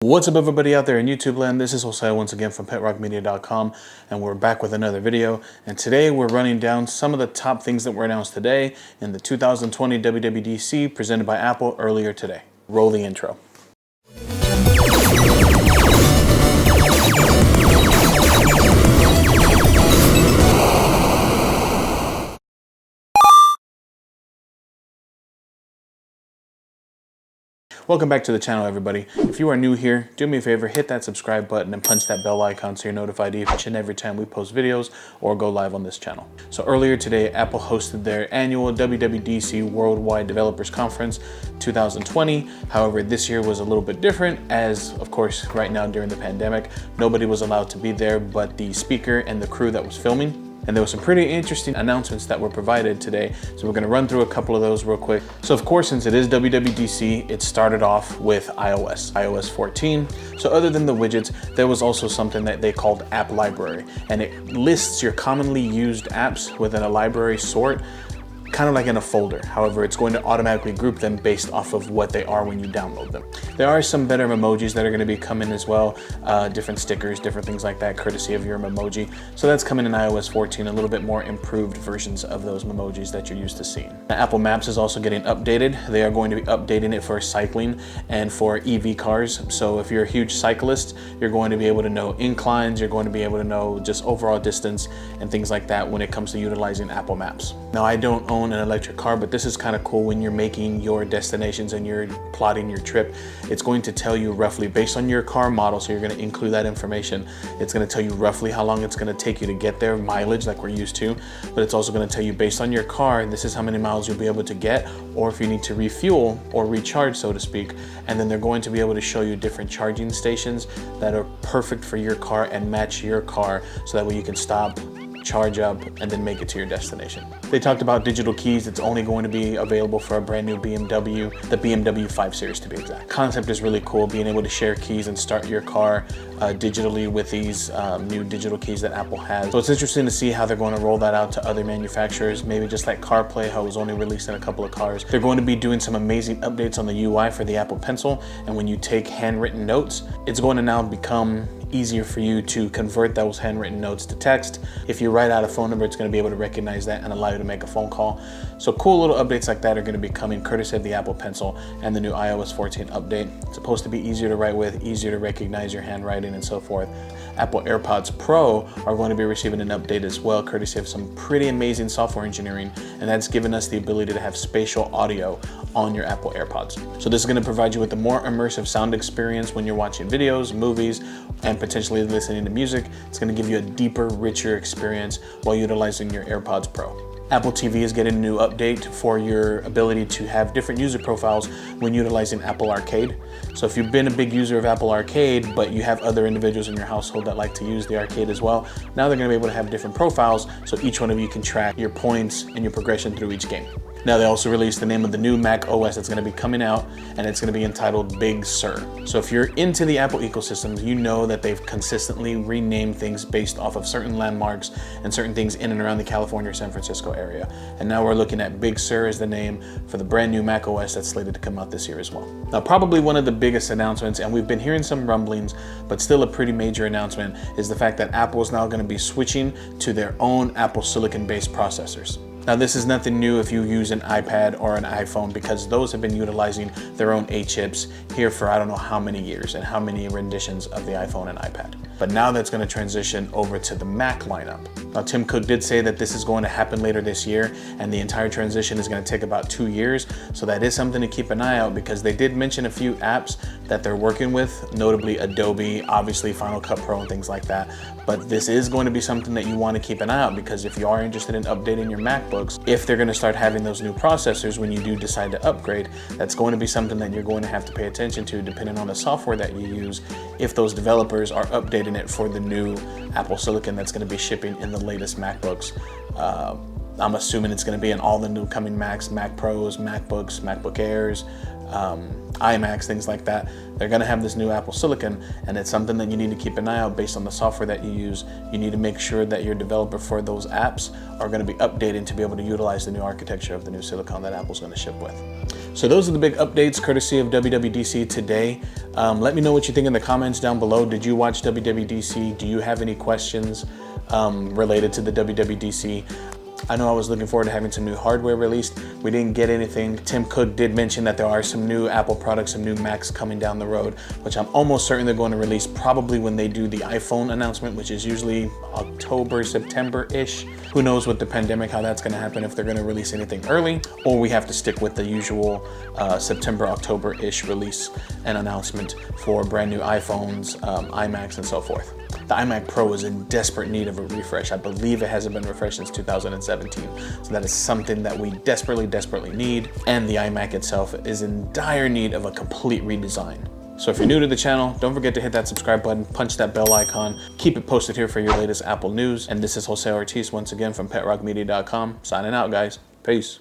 What's up everybody out there in YouTube land? This is Jose once again from PetRockMedia.com, and we're back with another video. And today we're running down some of the top things that were announced today in the 2020 WWDC presented by Apple earlier today. Roll the intro. Welcome back to the channel, everybody. If you are new here, do me a favor, hit that subscribe button and punch that bell icon so you're notified each and every time we post videos or go live on this channel. So earlier today, Apple hosted their annual WWDC Worldwide Developers Conference 2020. However, this year was a little bit different as, of course, right now during the pandemic, nobody was allowed to be there but the speaker and the crew that was filming. And there were some pretty interesting announcements that were provided today. So we're gonna run through a couple of those real quick. So of course, since it is WWDC, it started off with iOS 14. So other than the widgets, there was also something that they called App Library. And it lists your commonly used apps within a library sort, kind of like in a folder. However, it's going to automatically group them based off of what they are when you download them. There are some better emojis that are going to be coming as well, different stickers, different things like that, courtesy of your Memoji. So that's coming in iOS 14, a little bit more improved versions of those Memojis that you're used to seeing. Now, Apple Maps is also getting updated. They are going to be updating it for cycling and for EV cars. So if you're a huge cyclist, you're going to be able to know inclines, you're going to be able to know just overall distance and things like that when it comes to utilizing Apple Maps. Now, I don't own an electric car, but this is kind of cool when you're making your destinations and you're plotting your trip. It's going to tell you roughly based on your car model, so you're going to include that information. It's going to tell you roughly how long it's going to take you to get there, mileage like we're used to, but it's also going to tell you based on your car, this is how many miles you'll be able to get, or if you need to refuel or recharge, so to speak. And then they're going to be able to show you different charging stations that are perfect for your car and match your car, so that way you can stop, charge up, and then make it to your destination. They talked about digital keys. It's only going to be available for a brand new BMW, the BMW 5 Series to be exact. Concept is really cool, being able to share keys and start your car digitally with these new digital keys that Apple has. So it's interesting to see how they're going to roll that out to other manufacturers, maybe just like CarPlay, how it was only released in a couple of cars. They're going to be doing some amazing updates on the UI for the Apple Pencil, and when you take handwritten notes, it's going to now become easier for you to convert those handwritten notes to text. If you write out a phone number, it's going to be able to recognize that and allow you to make a phone call. So cool little updates like that are going to be coming courtesy of the Apple Pencil and the new iOS 14 update. It's supposed to be easier to write with, easier to recognize your handwriting and so forth. Apple AirPods Pro are going to be receiving an update as well, courtesy of some pretty amazing software engineering, and that's given us the ability to have spatial audio on your Apple AirPods. So this is going to provide you with a more immersive sound experience when you're watching videos, movies, and potentially listening to music. It's going to give you a deeper, richer experience while utilizing your AirPods Pro. Apple TV is getting a new update for your ability to have different user profiles when utilizing Apple Arcade. So if you've been a big user of Apple Arcade, but you have other individuals in your household that like to use the arcade as well, now they're going to be able to have different profiles, so each one of you can track your points and your progression through each game. Now they also released the name of the new macOS that's going to be coming out, and it's going to be entitled Big Sur. So if you're into the Apple ecosystem, you know that they've consistently renamed things based off of certain landmarks and certain things in and around the California or San Francisco area. And now we're looking at Big Sur as the name for the brand new macOS that's slated to come out this year as well. Now probably one of the biggest announcements, and we've been hearing some rumblings, but still a pretty major announcement, is the fact that Apple is now going to be switching to their own Apple Silicon-based processors. Now this is nothing new if you use an iPad or an iPhone, because those have been utilizing their own A chips here for I don't know how many years and how many renditions of the iPhone and iPad. But now that's going to transition over to the Mac lineup. Now Tim Cook did say that this is going to happen later this year, and the entire transition is going to take about 2 years. So that is something to keep an eye out, because they did mention a few apps that they're working with, notably Adobe, obviously Final Cut Pro and things like that. But this is going to be something that you want to keep an eye out, because if you are interested in updating your MacBooks, if they're going to start having those new processors when you do decide to upgrade, that's going to be something that you're going to have to pay attention to depending on the software that you use, if those developers are updating it for the new Apple Silicon that's going to be shipping in the latest MacBooks. I'm assuming it's going to be in all the new coming Macs, Mac Pros, MacBooks, MacBook Airs, iMacs, things like that. They're going to have this new Apple Silicon, and it's something that you need to keep an eye out based on the software that you use. You need to make sure that your developer for those apps are going to be updated to be able to utilize the new architecture of the new silicon that Apple's going to ship with. So those are the big updates courtesy of WWDC today. Let me know what you think in the comments down below. Did you watch WWDC? Do you have any questions related to the WWDC? I know I was looking forward to having some new hardware released. We didn't get anything. Tim Cook did mention that there are some new Apple products, some new Macs coming down the road, which I'm almost certain they're going to release probably when they do the iPhone announcement, which is usually October, September-ish. Who knows with the pandemic how that's going to happen, if they're going to release anything early, or we have to stick with the usual September, October-ish release and announcement for brand new iPhones, iMacs, and so forth. The iMac Pro is in desperate need of a refresh. I believe it hasn't been refreshed since 2017. So that is something that we desperately, desperately need. And the iMac itself is in dire need of a complete redesign. So if you're new to the channel, don't forget to hit that subscribe button, punch that bell icon, keep it posted here for your latest Apple news. And this is Jose Ortiz once again from PetRockMedia.com, signing out, guys. Peace.